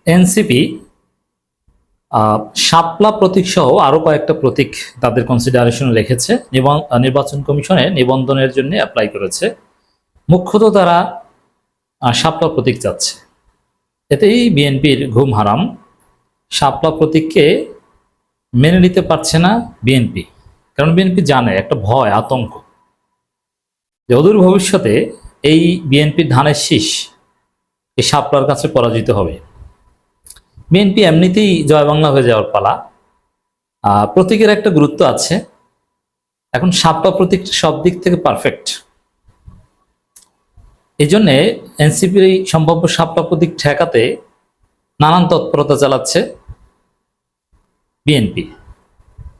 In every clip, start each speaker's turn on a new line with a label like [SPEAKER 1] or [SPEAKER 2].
[SPEAKER 1] NCP শাপলা প্রতীক সহ আরো কয়েকটা প্রতীক তাদের কনসিডারেশনে রেখেছে নির্বাচন কমিশনে নিবন্ধনের জন্য অ্যাপ্লাই করেছে। মুখ্যত তারা শাপলা প্রতীক চাচ্ছে। এতেই বিএনপির ঘুম হারাম। শাপলা প্রতীককে মেনে নিতে পারছে না বিএনপি, কারণ বিএনপি জানে একটা ভয় আতঙ্ক যে অদূর ভবিষ্যতে এই বিএনপির ধানের শীষ এই শাপলার কাছে পরাজিত হবে। বিএনপি এমনিতেই জয় বাংলা হয়ে যাওয়ার পালা। প্রতীকের একটা গুরুত্ব আছে। এখন শাপলা প্রতীক সব দিক থেকে পারফেক্ট। এই জন্যে এনসিপির এই সম্ভাব্য শাপলা প্রতীক ঠেকাতে নানান তৎপরতা চালাচ্ছে বিএনপি।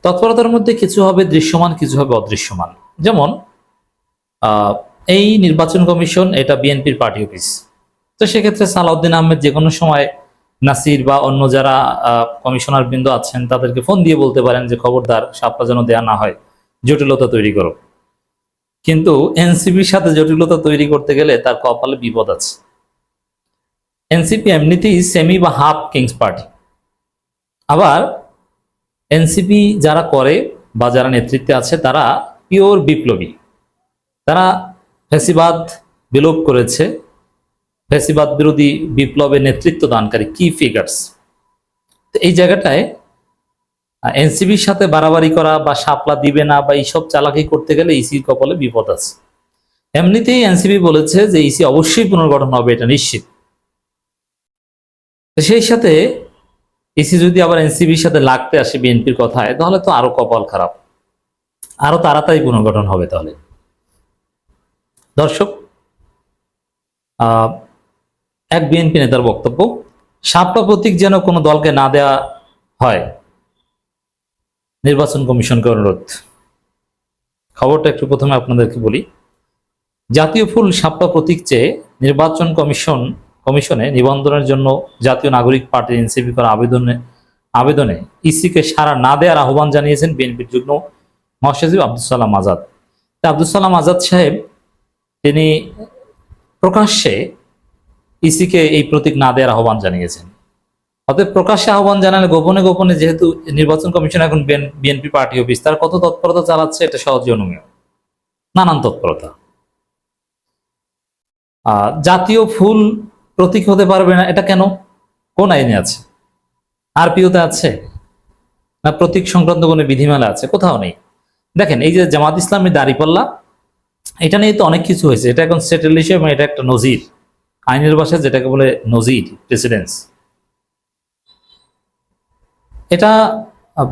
[SPEAKER 1] তৎপরতার মধ্যে কিছু হবে দৃশ্যমান, কিছু হবে অদৃশ্যমান। যেমন এই নির্বাচন কমিশন এটা বিএনপির পার্টি অফিস, তো সেক্ষেত্রে সালাউদ্দিন আহমেদ যে কোনো সময় নাসির বা অন্য যারা কমিশনার বৃন্দ আছেন তাদেরকে ফোন দিয়ে বলতে পারেন যে খবরদার শাপলা যেন দেয়া না হয়, জটিলতা তৈরি করো। কিন্তু এনসিপির সাথে জটিলতা তৈরি করতে গেলে তার কপালে বিপদ আছে। এনসিপি এমনিতেই সেমি বা হাফ কিংস পার্টি। আবার এনসিপি যারা করে বা যারা নেতৃত্বে আছে তারা পিওর বিপ্লবী। তারা ফ্যাসিবাদ বিলোপ করেছে, ফ্যাসিবাদ বিরোধী বিপ্লবের নেতৃত্ব দানকারী কি ফিগার্স। এই জায়গাটায় এনসিপির সাথে বাড়াবাড়ি করা বা শাপলা দিবে না বা এইসব চালাকি করতে গেলে ইসির কপালে বিপদ আছে। এমনিতেই এনসিপি বলেছে যে ইসি অবশ্যই পুনর্গঠন হবে, এটা নিশ্চিত। সেই সাথে ইসি যদি আবার এনসিপির সাথে লাগতে আসে বিএনপির কথায়, তাহলে তো আরো কপাল খারাপ, আরো তাড়াতাড়ি পুনর্গঠন হবে। তাহলে দর্শক, এক বিএনপি নেতার বক্তব্য, শাপলা প্রতীক যেন কোনো দলকে না দেয়া হয়, নির্বাচন কমিশনকে অনুরোধ। খবরটা একটু প্রথমে আপনাদেরকে বলি। জাতীয় ফুল শাপলা প্রতীক চেয়ে নির্বাচন কমিশনে নিবন্ধনের জন্য জাতীয় নাগরিক পার্টি এনসিপি করা আবেদনে ইসিকে সাড়া না দেওয়ার আহ্বান জানিয়েছেন বিএনপির যুগ্ম মহাসচিব আব্দুস সালাম আজাদ। আব্দুস সালাম আজাদ সাহেব তিনি প্রকাশ্যে ইসিকে এই প্রতীক না দেওয়ার আহ্বান জানিয়েছেন। অতএব প্রকাশ্যে আহ্বান জানালে গোপনে গোপনে, যেহেতু নির্বাচন কমিশন এখন বিএনপি পার্টি অফিস, তার কত তৎপরতা চালাচ্ছে এটা সহজে অনুমেয়। নানান তৎপরতা। জাতীয় ফুল প্রতীক হতে পারবে না, এটা কেন? কোন আইনে আছে? আরপিওতে আছে না প্রতীক সংক্রান্ত কোনো বিধিমালা আছে? কোথাও নেই। দেখেন, এই যে জামাত ইসলামী দাঁড়িপাল্লা, এটা নিয়ে তো অনেক কিছু হয়েছে। এটা এখন সেটেল ইস্যু এবং এটা একটা নজির, আইনের ভাষায় যেটাকে বলে নজির, প্রেসিডেন্স। এটা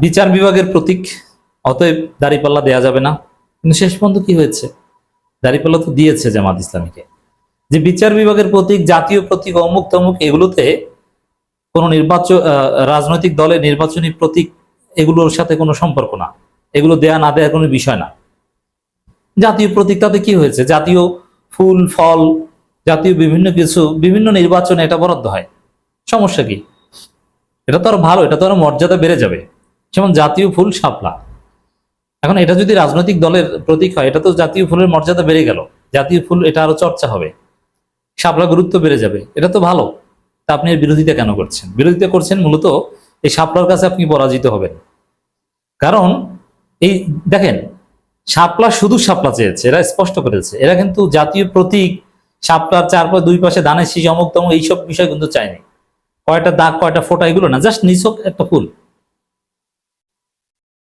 [SPEAKER 1] বিচার বিভাগের প্রতীক, অতএব দাঁড়িপাল্লা দেয়া যাবে না। কিন্তু শেষ পর্যন্ত কি হয়েছে? দাঁড়িপাল্লা তো দিয়েছে জামাত ইসলামীকে। যে বিচার বিভাগের প্রতীক, জাতীয় প্রতীক, অমুক তমুক, এগুলোতে কোনো রাজনৈতিক দলের নির্বাচনী প্রতীক এগুলোর সাথে কোনো সম্পর্ক না, এগুলো দেয়া না দেওয়ার কোনো বিষয় না। জাতীয় প্রতীক, তাতে কি হয়েছে? জাতীয় ফুল ফল, জাতীয় বিভিন্ন কিছু বিভিন্ন নির্বাচনে এটা বরাদ্দ হয়, সমস্যা কি? এটা তো আরো ভালো, এটা তো আরো মর্যাদা বেড়ে যাবে। যেমন জাতীয় ফুল শাপলা, এখন এটা যদি রাজনৈতিক দলের প্রতীক হয়, এটা তো জাতীয় ফুলের মর্যাদা বেড়ে গেল, জাতীয় ফুল এটা আরো চর্চা হবে, শাপলা গুরুত্ব বেড়ে যাবে, এটা তো ভালো। তা আপনি এর বিরোধিতা কেন করছেন? বিরোধিতা করছেন মূলত এই শাপলার কাছে আপনি পরাজিত হবেন। কারণ এই দেখেন, শাপলা শুধু শাপলা চেয়েছে, এরা স্পষ্ট করেছে। এরা কিন্তু জাতীয় প্রতীক, শাপলার চারপাশে দুই পাশে ধানের শীষ, অমুক তমুক, এইসব বিষয় কিন্তু চায়নি। কয়টা দাগ, কয়টা ফোঁটা, এগুলো না, জাস্ট নিছক একটা ফুল।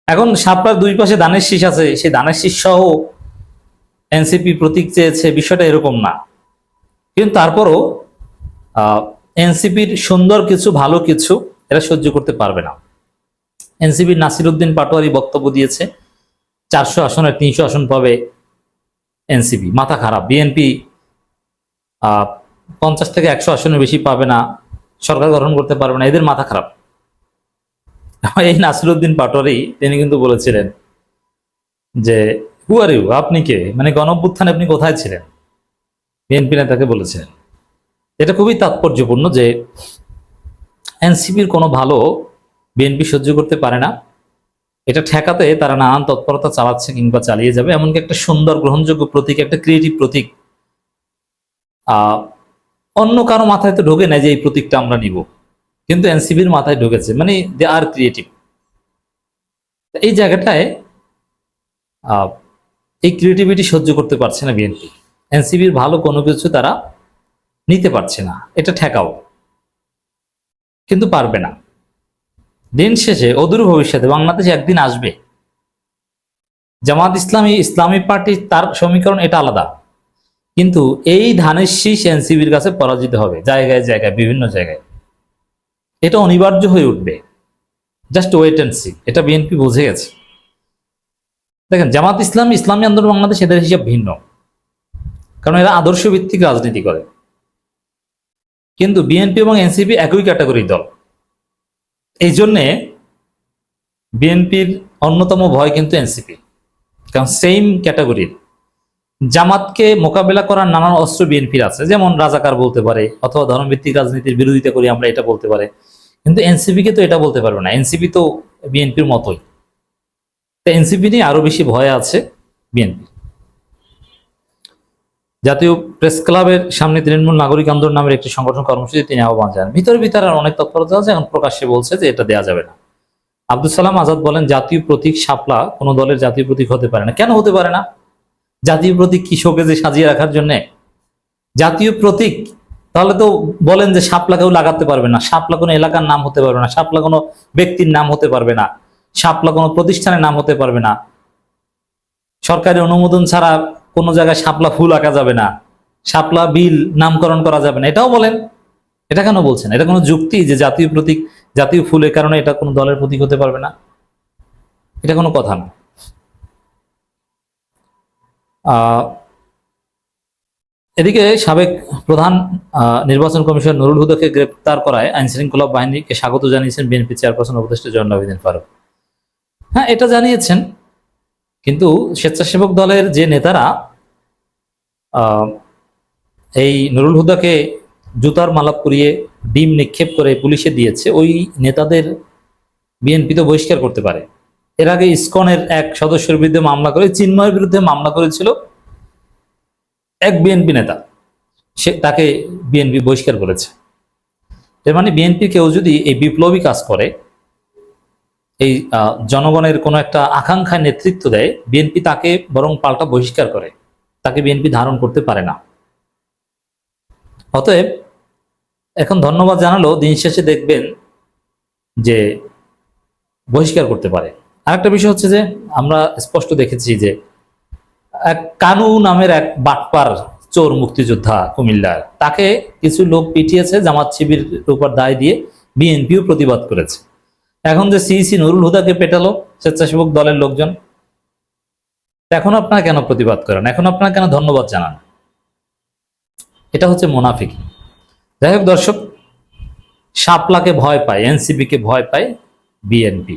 [SPEAKER 1] এখন শাপলার দুই পাশে ধানের শীষ আছে, সেই ধানের শীষ সহ এনসিপি প্রতীক চেয়েছে, বিষয়টা এরকম না। কিন্তু তারপরও এনসিপির সুন্দর কিছু, ভালো কিছু এরা সহ্য করতে পারবে না। এনসিপির নাসির উদ্দিন পাটোয়ারি বক্তব্য দিয়েছে 400 আসনের 300 আসন পাবে এনসিপি। মাথা খারাপ। বিএনপি 50 থেকে 100 আসনের বেশি পাবে না, সরকার গঠন করতে পারবে না, এদের মাথা খারাপ। এই নাসির উদ্দিন পাটোয়ারি তিনি কিন্তু বলেছিলেন যে হু আর ইউ, আপনি কে? মানে গণঅভ্যুত্থানে আপনি কোথায় ছিলেন? বিএনপি নেতাকে বলেছিলেন। এটা খুবই তাৎপর্যপূর্ণ যে এনসিপির কোনো ভালো বিএনপি সহ্য করতে পারে না। এটা ঠেকাতে তারা নানান তৎপরতা চালাচ্ছে কিংবা চালিয়ে যাবে। এমনকি একটা সুন্দর গ্রহণযোগ্য প্রতীক, একটা ক্রিয়েটিভ প্রতীক অন্য কারো মাথায় তো ঢোকে না যে এই প্রতীকটা আমরা নিব, কিন্তু এনসিপির মাথায় ঢুকেছে, মানে দে আর ক্রিয়েটিভ। এই জায়গাটায় এই ক্রিয়েটিভিটি সহ্য করতে পারছে না বিএনপি। এনসিপির ভালো কোনো কিছু তারা নিতে পারছে না, এটা ঠেকাও, কিন্তু পারবে না। দিন শেষে অদূর ভবিষ্যতে বাংলাদেশে একদিন আসবে জামাত ইসলামী, ইসলামী পার্টি, তার সমীকরণ এটা আলাদা, কিন্তু এই ধানের শীষ এনসিপির কাছে পরাজিত হবে জায়গায় জায়গায়, বিভিন্ন জায়গায়। এটা অনিবার্য হয়ে উঠবে, জাস্ট ওয়েট এন্ড সি। এটা বিএনপি বুঝে গেছে। দেখেন, জামাত ইসলামী, ইসলামী আন্দোলন বাংলাদেশ, এদের হিসাব ভিন্ন, কারণ এরা আদর্শ ভিত্তিক রাজনীতি করে। কিন্তু বিএনপি এবং এনসিপি একই ক্যাটাগরির দল। এই জন্যে বিএনপির অন্যতম ভয় কিন্তু এনসিপি, কারণ সেম ক্যাটাগরির। জামাতকে মোকাবেলা করার নানান অস্ত্র বিএনপির আছে, যেমন রাজাকার বলতে পারে, অথবা ধর্মভিত্তিক রাজনীতির বিরোধিতা করি আমরা, এটা বলতে পারে। কিন্তু এনসিপি কে তো এটা বলতে পারবে না, এনসিপি তো বিএনপির মতোই। এনসিপি নিয়ে আরো বেশি ভয় আছে বিএনপি। জাতীয় প্রেস ক্লাবের সামনে তৃণমূল নাগরিক আন্দোলন নামের একটি সংগঠন কর্মসূচি তিনি আহ্বান জানান। ভিতরে আর অনেক তৎপরতা আছে, এখন প্রকাশ্যে বলছে যে এটা দেয়া যাবে না। আব্দুল সালাম আজাদ বলেন, জাতীয় প্রতীক শাপলা কোনো দলের জাতীয় প্রতীক হতে পারে না। কেন হতে পারে না? জাতীয় প্রতীক কি শোকেজে সাজিয়ে রাখার জন্য? জাতীয় প্রতীক তাহলে তো বলেন যে শাপলা কেউ লাগাতে পারবে না, শাপলা কোনো এলাকার নাম হতে পারবে না, শাপলা কোনো ব্যক্তির নাম হতে পারবে না, শাপলা কোনো প্রতিষ্ঠানের নাম হতে পারবে না, সরকারি অনুমোদন ছাড়া কোনো জায়গায় শাপলা ফুল আঁকা যাবে না, শাপলা বিল নামকরণ করা যাবে না, এটাও বলেন। এটা কেন বলছেন? এটা কোনো যুক্তি যে জাতীয় প্রতীক, জাতীয় ফুলের কারণে এটা কোনো দলের প্রতীক হতে পারবে না? এটা কোনো কথা না। এদিকে সাবেক প্রধান নির্বাচন কমিশনার নুরুল হুদাকে গ্রেপ্তার করায় আইন শৃঙ্খলা বাহিনীকে স্বাগত জানিয়েছেন বিএনপি চেয়ারপারসন উপদেষ্টা জয়নুল আবেদীন ফারুক। হ্যাঁ, এটা জানিয়েছেন, কিন্তু স্বেচ্ছাসেবক দলের যে নেতারা এই নুরুল হুদাকে জুতার মালা পরিয়ে ডিম নিক্ষেপ করে পুলিশে দিয়েছে, ওই নেতাদের বিএনপি তো বহিষ্কার করতে পারে। এর আগে ইসকনের এক সদস্যের বিরুদ্ধে মামলা করে, চিন্ময়ের বিরুদ্ধে মামলা করেছিল এক বিএনপি নেতা, তাকে বিএনপি বহিষ্কার করেছে। এর মানে বিএনপি কেউ যদি এই বিপ্লবী কাজ করে, এই জনগণের কোনো একটা আকাঙ্ক্ষায় নেতৃত্ব দেয়, বিএনপি তাকে বরং পাল্টা বহিষ্কার করে, তাকে বিএনপি ধারণ করতে পারে না। অতএব এখন ধন্যবাদ জানালো, দিন শেষে দেখবেন যে বহিষ্কার করতে পারে। আরেকটা বিষয় হচ্ছে যে আমরা স্পষ্ট দেখেছি যে এক কানু নামের এক বাটপার চোর মুক্তিযোদ্ধা কুমিল্লার, তাকে কিছু লোক পিটিয়েছে, জামাত শিবির উপর দায় দিয়ে বিএনপিও প্রতিবাদ করেছে। এখন যে সিইসি নুরুল হুদাকে পেটালো স্বেচ্ছাসেবক দলের লোকজন, এখন আপনারা কেন প্রতিবাদ করেন? এখন আপনারা কেন ধন্যবাদ জানান? এটা হচ্ছে মুনাফিক। যাই হোক দর্শক, শাপলাকে ভয় পায় এনসিপি কে ভয় পায় বিএনপি।